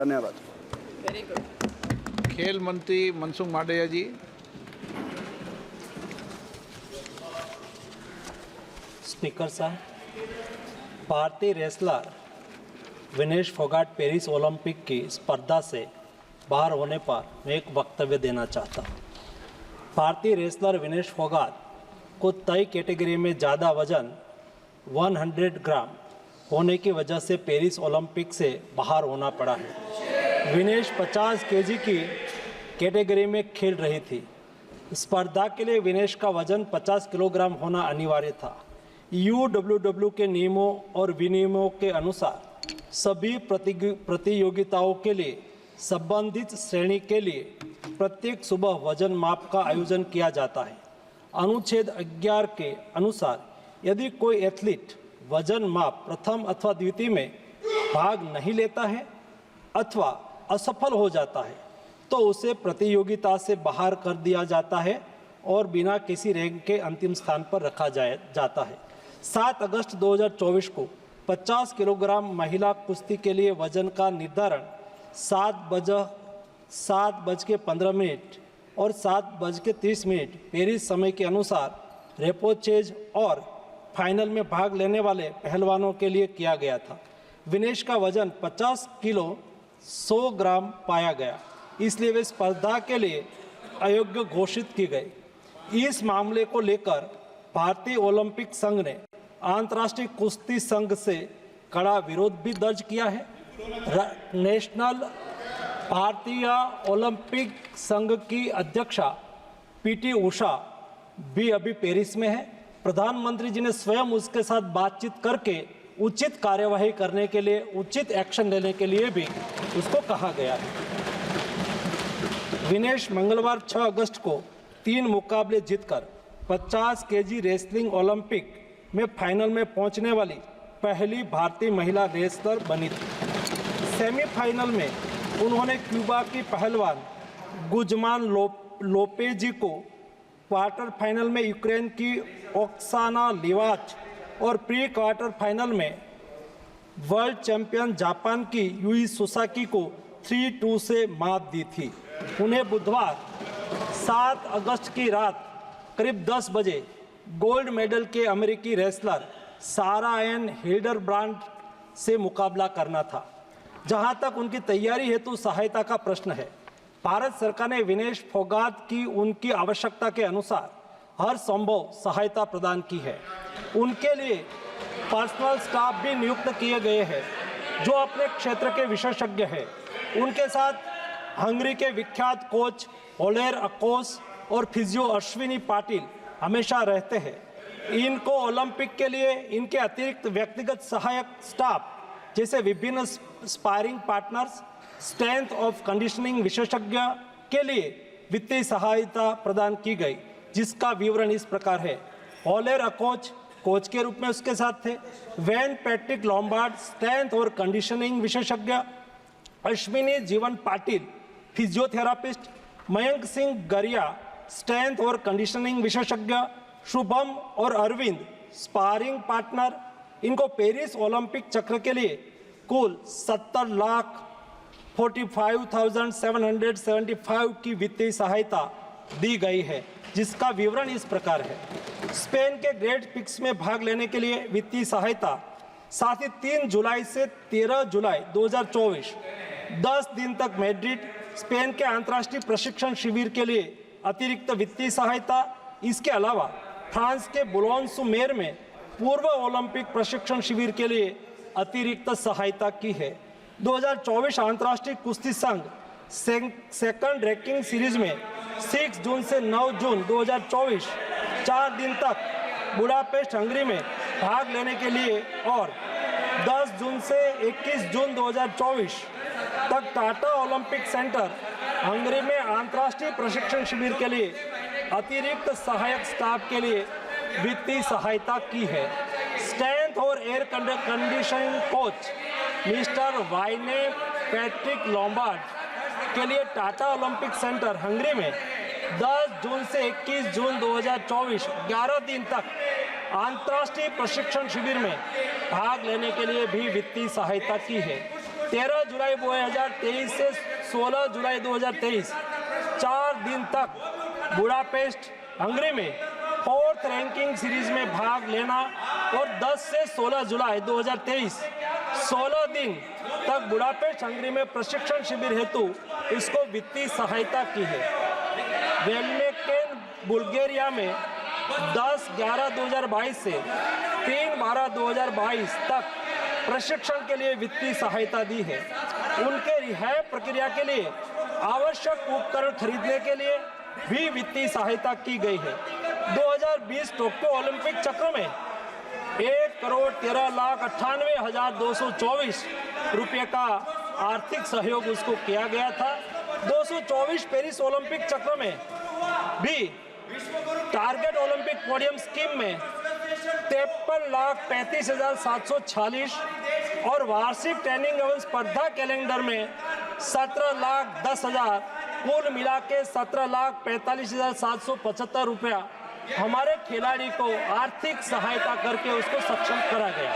धन्यवाद। Very good. खेल मंत्री मनसुख मांडविया जी। स्पीकर साहब, भारतीय wrestler Vinesh Phogat Paris Olympic की स्पर्धा से बाहर होने पर मैं एक वक्तव्य देना चाहता हूँ। भारतीय रेसलर विनेश फोगाट को तय कैटेगरी में ज़्यादा वजन 100 ग्राम होने की वजह से पेरिस ओलंपिक से बाहर होना पड़ा है। विनेश 50 केजी की कैटेगरी में खेल रही थी। स्पर्धा के लिए विनेश का वजन 50 किलोग्राम होना अनिवार्य था। यूडब्ल्यूडब्ल्यू के नियमों और विनियमों के अनुसार सभी प्रतियोगिताओं के लिए संबंधित श्रेणी के लिए प्रत्येक सुबह वजन माप का आयोजन किया जाता है। अनुच्छेद 11 के अनुसार यदि कोई एथलीट वजन माप प्रथम अथवा द्वितीय में भाग नहीं लेता है अथवा असफल हो जाता है तो उसे प्रतियोगिता से बाहर कर दिया जाता है और बिना किसी रैंक के अंतिम स्थान पर रखा जाता है। 7 अगस्त 2024 को 50 किलोग्राम महिला कुश्ती के लिए वजन का निर्धारण 7:15 और 7:30 पेरिस समय के अनुसार रेपोचेज और फाइनल में भाग लेने वाले पहलवानों के लिए किया गया था। विनेश का वजन 50 किलो 100 ग्राम पाया गया, इसलिए वे स्पर्धा के लिए अयोग्य घोषित की गई। इस मामले को लेकर भारतीय ओलंपिक संघ ने अंतर्राष्ट्रीय कुश्ती संघ से कड़ा विरोध भी दर्ज किया है। नेशनल भारतीय ओलंपिक संघ की अध्यक्षा पीटी उषा भी अभी पेरिस में है। प्रधानमंत्री जी ने स्वयं उसके साथ बातचीत करके उचित कार्यवाही करने के लिए, उचित एक्शन लेने के लिए भी उसको कहा गया है। विनेश मंगलवार 6 अगस्त को 3 मुकाबले जीतकर 50 केजी रेसलिंग ओलंपिक में फाइनल में पहुंचने वाली पहली भारतीय महिला रेसलर बनी थी। सेमीफाइनल में उन्होंने क्यूबा की पहलवान गुजमान लोपेजी को, क्वार्टर फाइनल में यूक्रेन की ओक्साना लिवाच और प्री क्वार्टर फाइनल में वर्ल्ड चैंपियन जापान की यूई सुसाकी को 3-2 से मात दी थी। उन्हें बुधवार 7 अगस्त की रात करीब 10 बजे गोल्ड मेडल के अमेरिकी रेसलर सारा एन हिल्डरब्रांड से मुकाबला करना था। जहां तक उनकी तैयारी हेतु सहायता का प्रश्न है, भारत सरकार ने विनेश फोगाट की उनकी आवश्यकता के अनुसार हर संभव सहायता प्रदान की है। उनके लिए पर्सनल स्टाफ भी नियुक्त किए गए हैं जो अपने क्षेत्र के विशेषज्ञ हैं। उनके साथ हंगरी के विख्यात कोच ओलेर अकोस और फिजियो अश्विनी पाटिल हमेशा रहते हैं। इनको ओलंपिक के लिए इनके अतिरिक्त व्यक्तिगत सहायक स्टाफ जैसे विभिन्न sparring partners, strength of conditioning विशेषज्ञ के लिए वित्तीय सहायता प्रदान की गई, जिसका विवरण इस प्रकार है। ओलेर अकोच कोच के रूप में उसके साथ थे, वैन पैट्रिक लॉम्बार्ड स्ट्रेंथ और कंडीशनिंग विशेषज्ञ, अश्विनी जीवन पाटिल फिजियोथेरापिस्ट, मयंक सिंह गरिया स्ट्रेंथ और कंडीशनिंग विशेषज्ञ, शुभम और अरविंद स्पारिंग पार्टनर। इनको पेरिस ओलंपिक चक्र के लिए कुल 70,45,775 की वित्तीय सहायता दी गई है, जिसका विवरण इस प्रकार है। स्पेन के ग्रेट पिक्स में भाग लेने के लिए वित्तीय सहायता, साथ ही 3 जुलाई से 13 जुलाई 2024 10 दिन तक मैड्रिड, स्पेन के अंतर्राष्ट्रीय प्रशिक्षण शिविर के लिए अतिरिक्त वित्तीय सहायता। इसके अलावा फ्रांस के बुलोन-सू-मेर में पूर्व ओलंपिक प्रशिक्षण शिविर के लिए अतिरिक्त सहायता की है। 2024 अंतर्राष्ट्रीय कुश्ती संघ सेकंड रैंकिंग सीरीज में 6 जून से 9 जून 2024 4 दिन तक बुडापेस्ट हंगरी में भाग लेने के लिए और 10 जून से 21 जून 2024 तक टाटा ओलंपिक सेंटर हंगरी में अंतर्राष्ट्रीय प्रशिक्षण शिविर के लिए अतिरिक्त सहायक स्टाफ के लिए वित्तीय सहायता की है। स्ट्रेंथ और air conditioning coach mister Wayne Patrick Lombard के लिए टाटा ओलंपिक सेंटर हंगरी में 10 जून से 21 जून 2024 11 दिन तक अंतर्राष्ट्रीय प्रशिक्षण शिविर में भाग लेने के लिए भी वित्तीय सहायता की है। 13 जुलाई 2023 से 16 जुलाई 2023 4 दिन तक बुडापेस्ट हंगरी में 4th रैंकिंग सीरीज में भाग लेना और 10 से 16 जुलाई 2023 16 दिन तक बुडापेस्ट हंगरी में प्रशिक्षण शिविर हेतु इसको वित्तीय सहायता की है। वेलमेकेन बुल्गारिया में 10/11/2022 से 3/12/2022 तक प्रशिक्षण के लिए वित्तीय सहायता दी है। उनके रिहाई प्रक्रिया के लिए आवश्यक उपकरण खरीदने के लिए भी वित्तीय सहायता की गई है। 2020 टोक्यो ओलंपिक चक्र में 1,13,98,224 रुपये का आर्थिक सहयोग उसको किया गया था। 224 पेरिस ओलंपिक चक्र में भी टारगेट ओलंपिक पोडियम स्कीम में 53,35,746 और वार्षिक ट्रेनिंग एवं स्पर्धा कैलेंडर में 17,10,000 कुल मिला के 17,45,775 रुपया हमारे खिलाड़ी को आर्थिक सहायता करके उसको सक्षम करा गया।